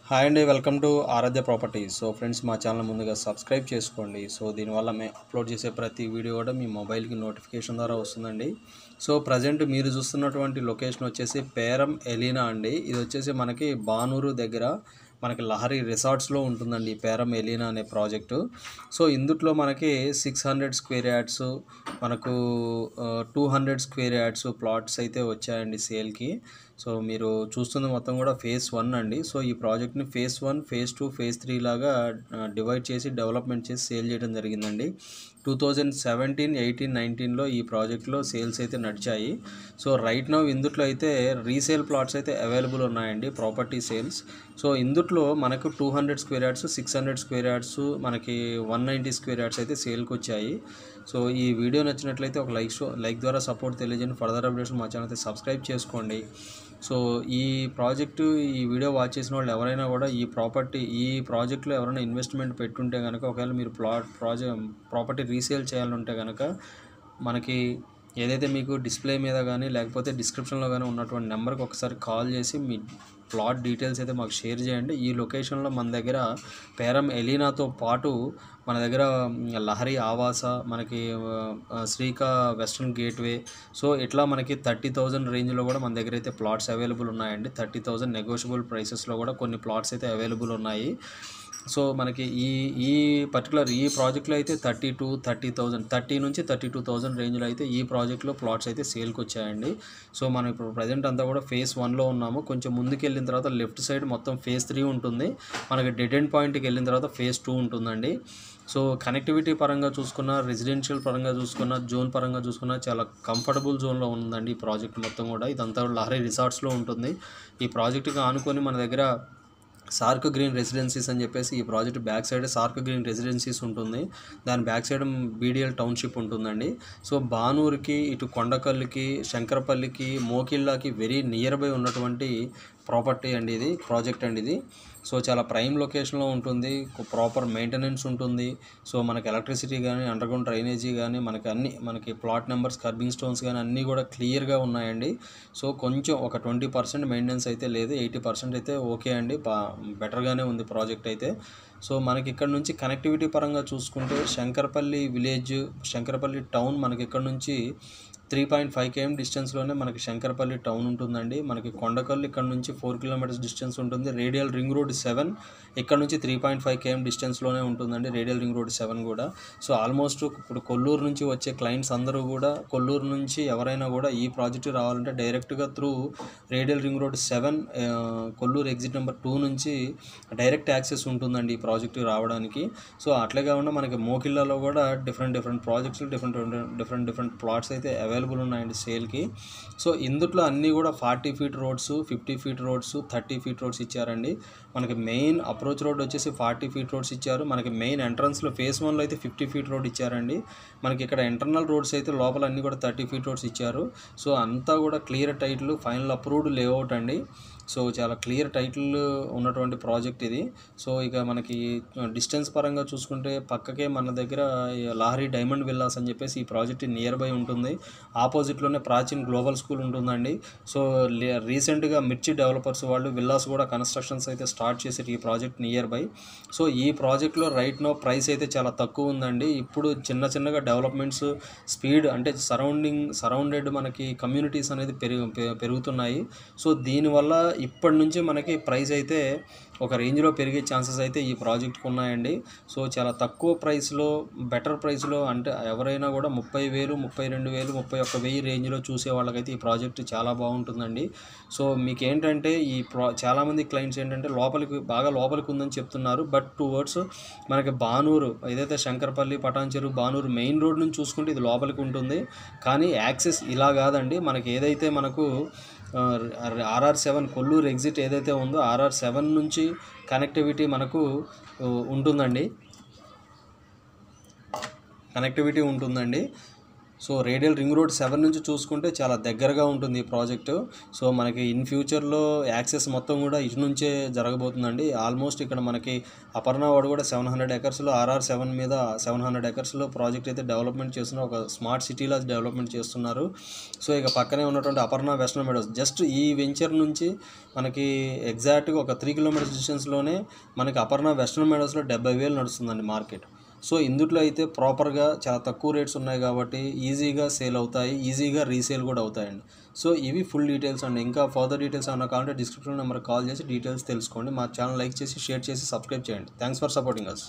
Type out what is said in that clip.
Hi అండి, welcome to Aradhya properties. So friends, మా channel ముందుగా సబ్స్క్రైబ్ చేసుకోండి. సో దీనివల్ల మేము అప్లోడ్ చేసే ప్రతి వీడియో కూడా మీ మొబైల్కి నోటిఫికేషన్ ద్వారా వస్తుందండి. సో ప్రజెంట్ మీరు చూస్తున్నటువంటి లొకేషన్ వచ్చేసి పేరం ఎలీనా అండి. ఇది వచ్చేసి మనకి బానూరు దగ్గర మనకి లహరి రిసార్ట్స్లో ఉంటుందండి ఈ పేరం ఎలీనా అనే ప్రాజెక్టు. సో ఇందుట్లో మనకి 600 స్క్వేర్ యార్డ్స్, మనకు 200 స్క్వేర్ యార్డ్స్ ప్లాట్స్ అయితే వచ్చాయండి సేల్కి. సో మీరు చూస్తుంది మొత్తం కూడా ఫేజ్ 1 అండి. సో ఈ ప్రాజెక్ట్ని ఫేజ్ 1, ఫేజ్ 2, ఫేజ్ 3 లాగా డివైడ్ చేసి డెవలప్మెంట్ చేసి సేల్ చేయడం జరిగిందండి. 2017, 18, 19లో ఈ ప్రాజెక్ట్లో సేల్స్ అయితే నడిచాయి. సో రైట్ నౌ ఇందుట్లో అయితే రీసేల్ ప్లాట్స్ అయితే అవైలబుల్ ఉన్నాయండి, ప్రాపర్టీ సేల్స్. సో ఇందుట్లో మనకు 200 స్క్వేర్ యార్డ్స్, 600 స్క్వేర్ యార్డ్స్, మనకి 190 స్క్వేర్ యార్డ్స్ అయితే సేల్కి వచ్చాయి. సో ఈ వీడియో నచ్చినట్లయితే ఒక లైక్ ద్వారా సపోర్ట్ తెలియజేయండి. ఫర్దర్ అప్డేట్స్ మా ఛానల్ అయితే సబ్స్క్రైబ్ చేసుకోండి. సో ఈ ప్రాజెక్టు, ఈ వీడియో వాచ్ చేసిన వాళ్ళు ఎవరైనా కూడా ఈ ప్రాజెక్ట్లో ఎవరైనా ఇన్వెస్ట్మెంట్ పెట్టుంటే కనుక, ఒకవేళ మీరు ప్రాపర్టీ రీసేల్ చేయాలంటే కనుక మనకి ఏదైతే మీకు డిస్ప్లే మీద కానీ లేకపోతే డిస్క్రిప్షన్లో కానీ ఉన్నటువంటి నెంబర్కి ఒకసారి కాల్ చేసి మీ ప్లాట్ డీటెయిల్స్ అయితే మాకు షేర్ చేయండి. ఈ లొకేషన్లో మన దగ్గర పేరం ఎలీనాతో పాటు మన దగ్గర లహరి ఆవాస, మనకి శ్రీకా వెస్ట్రన్ గేట్వే, సో ఇట్లా మనకి 30,000 రేంజ్లో కూడా మన దగ్గర అయితే ప్లాట్స్ అవైలబుల్ ఉన్నాయండి. 30,000 నెగోషియబుల్ ప్రైసెస్లో కూడా కొన్ని ప్లాట్స్ అయితే అవైలబుల్ ఉన్నాయి. సో మనకి ఈ పర్టికులర్ ఈ ప్రాజెక్ట్లో అయితే 30 నుంచి 32,000 రేంజ్లో అయితే ఈ ప్రాజెక్ట్లో ప్లాట్స్ అయితే సేల్కి వచ్చాయండి. సో మనం ఇప్పుడు ప్రజెంట్ అంతా కూడా ఫేజ్ 1లో ఉన్నాము. కొంచెం ముందుకు వెళ్ళిన తర్వాత లెఫ్ట్ సైడ్ మొత్తం ఫేజ్ 3 ఉంటుంది. మనకి డెడ్ ఎండ్ పాయింట్కి వెళ్ళిన తర్వాత ఫేజ్ 2 ఉంటుందండి. సో కనెక్టివిటీ పరంగా చూసుకున్న, రెసిడెన్షియల్ పరంగా చూసుకున్న, జోన్ పరంగా చూసుకున్న చాలా కంఫర్టబుల్ జోన్లో ఉందండి ఈ ప్రాజెక్ట్ మొత్తం కూడా. ఇదంతా లహరి రిసార్ట్స్లో ఉంటుంది. ఈ ప్రాజెక్టుకి ఆనుకొని మన దగ్గర సార్క్ గ్రీన్ రెసిడెన్సీస్ అని చెప్పేసి ఈ project back side SAARC green residencies ఉంటుంది. దాని బ్యాక్ సైడ్ బీడిఎల్ టౌన్షిప్ ఉంటుందండి. సో బానూరుకి, ఇటు కొండకల్లుకి, శంకరపల్లికి, మోకిళ్ళకి వెరీ నియర్ బై ఉన్నటువంటి ప్రాపర్టీ అండి ఇది, ప్రాజెక్ట్ అండి ఇది. సో చాలా ప్రైమ్ లొకేషన్లో ఉంటుంది, ప్రాపర్ మెయింటెనెన్స్ ఉంటుంది. సో మనకి ఎలక్ట్రిసిటీ కానీ, అండర్గ్రౌండ్ డ్రైనేజీ కానీ, మనకి ప్లాట్ నెంబర్స్, కర్బింగ్ స్టోన్స్ కానీ అన్నీ కూడా క్లియర్గా ఉన్నాయండి. సో కొంచెం ఒక 20% మెయింటెనెన్స్ అయితే లేదు, 80% అయితే ఓకే అండి, బెటర్గానే ఉంది ప్రాజెక్ట్ అయితే. సో మనకి ఇక్కడ నుంచి కనెక్టివిటీ పరంగా చూసుకుంటే శంకరపల్లి విలేజ్, శంకరపల్లి టౌన్ మనకి ఇక్కడ నుంచి 3.5 km డిస్టెన్స్లోనే మనకి శంకరపల్లి టౌన్ ఉంటుందండి. మనకి కొండకల్లు ఇక్కడ నుంచి 4 kilometers డిస్టెన్స్ ఉంటుంది. రేడియల్ రింగ్ రోడ్ 7 ఇక్కడ నుంచి 3.5 km డిస్టెన్స్లోనే ఉంటుందండి, రేడియల్ రింగ్ రోడ్ 7 కూడా. సో ఆల్మోస్ట్ ఇప్పుడు కొల్లూరు నుంచి వచ్చే క్లయింట్స్ అందరూ కూడా, కొల్లూరు నుంచి ఎవరైనా కూడా ఈ ప్రాజెక్ట్ రావాలంటే డైరెక్ట్గా through radial ring road 7 Kollur exit number 2 నుంచి డైరెక్ట్ యాక్సెస్ ఉంటుందండి ఈ ప్రాజెక్టు రావడానికి. సో అట్లే కాకుండా మనకి మోకిళ్ళలో కూడా డిఫరెంట్ ప్రాజెక్ట్స్, డిఫరెంట్ ప్లాట్స్ అయితే అవైలబుల్ ఉన్నాయండి సేల్కి. సో ఇందుట్లో అన్నీ కూడా 40 feet roads, 50 feet roads, 30 feet roads ఇచ్చారండి. మనకి మెయిన్ అప్రోచ్ రోడ్ వచ్చేసి 40 feet రోడ్స్ ఇచ్చారు. మనకి మెయిన్ ఎంట్రన్స్లో ఫేజ్ 1లో అయితే 50 feet రోడ్ ఇచ్చారండి. మనకి ఇక్కడ ఇంటర్నల్ రోడ్స్ అయితే లోపల అన్నీ కూడా 30 feet రోడ్స్ ఇచ్చారు. సో అంతా కూడా clear title, final approved layout అండి. సో చాలా క్లియర్ టైటిల్ ఉన్నటువంటి ప్రాజెక్ట్ ఇది. సో ఇక మనకి డిస్టెన్స్ పరంగా చూసుకుంటే పక్కకే మన దగ్గర లహరి డైమండ్ విల్లాస్ అని చెప్పేసి ఈ ప్రాజెక్ట్ నియర్ బై ఉంటుంది. ఆపోజిట్లోనే ప్రాచీన్ గ్లోబల్ స్కూల్ ఉంటుందండి. సో రీసెంట్గా మిర్చి డెవలపర్స్ వాళ్ళు విల్లాస్ కూడా కన్స్ట్రక్షన్స్ అయితే స్టార్ట్ చేసేది ఈ ప్రాజెక్ట్ నియర్ బై. సో ఈ ప్రాజెక్ట్లో రైట్ నో ప్రైస్ అయితే చాలా తక్కువ ఉందండి. ఇప్పుడు చిన్నగా డెవలప్మెంట్స్ స్పీడ్ అంటే సరౌండెడ్ మనకి కమ్యూనిటీస్ అనేది పెరుగుతున్నాయి. సో దీనివల్ల ఇప్పటి నుంచి మనకి ప్రైస్ అయితే ఒక రేంజ్లో పెరిగే ఛాన్సెస్ అయితే ఈ ప్రాజెక్ట్కి ఉన్నాయండి. సో చాలా తక్కువ ప్రైస్లో, బెటర్ ప్రైస్లో, అంటే ఎవరైనా కూడా 30,000, 32,000, 31,000 రేంజ్లో చూసే వాళ్ళకైతే ఈ ప్రాజెక్ట్ చాలా బాగుంటుందండి. సో మీకు ఏంటంటే చాలామంది క్లయింట్స్ ఏంటంటే బాగా లోపలికి ఉందని చెప్తున్నారు. బట్ టువర్డ్స్ మనకి బానూరు, ఏదైతే శంకరపల్లి, పటాన్చెరు, బానూరు మెయిన్ రోడ్ నుంచి చూసుకుంటే ఇది లోపలికి ఉంటుంది. కానీ యాక్సెస్ ఇలా కాదండి. మనకి ఏదైతే మనకు RR7 కొల్లూరు ఎగ్జిట్ ఏదైతే ఉందో RR7 నుంచి కనెక్టివిటీ మనకు ఉంటుందండి. సో రేడియల్ రింగ్ రోడ్ 7 నుంచి చూసుకుంటే చాలా దగ్గరగా ఉంటుంది ఈ ప్రాజెక్టు. సో మనకి ఇన్ ఫ్యూచర్లో యాక్సెస్ మొత్తం కూడా ఇటు నుంచే జరగబోతుందండి. ఆల్మోస్ట్ ఇక్కడ మనకి అపర్ణ వాడు కూడా 700 ఎకర్స్లో RR7 మీద 700 ఎకర్స్లో ప్రాజెక్ట్ అయితే డెవలప్మెంట్ చేస్తున్నారు. ఒక స్మార్ట్ సిటీలా డెవలప్మెంట్ చేస్తున్నారు. సో ఇక పక్కనే ఉన్నటువంటి అపర్ణ వెస్టర్న్ మెడోస్ జస్ట్ ఈ వెంచర్ నుంచి మనకి ఎగ్జాక్ట్గా ఒక 3 కిలోమీటర్స్ డిస్టెన్స్లోనే మనకి అపర్ణ వెస్టర్న్ మెడోస్లో 70,000 నడుస్తుందండి మార్కెట్. సో ఇందులో అయితే ప్రాపర్గా చాలా తక్కువ రేట్స్ ఉన్నాయి కాబట్టి ఈజీగా సేల్ అవుతాయి, ఈజీగా రీసేల్ కూడా అవుతాయండి. సో ఇవి ఫుల్ డీటెయిల్స్ అండి. ఇంకా ఫర్దర్ డీటెయిల్స్ ఏమన్నా కావాలంటే డిస్క్రిప్షన్ నెంబర్కి కాల్ చేసి డీటెయిల్స్ తెలుసుకోండి. మా ఛానల్ లైక్ చేసి, షేర్ చేసి, సబ్స్క్రైబ్ చేయండి. Thanks for supporting us.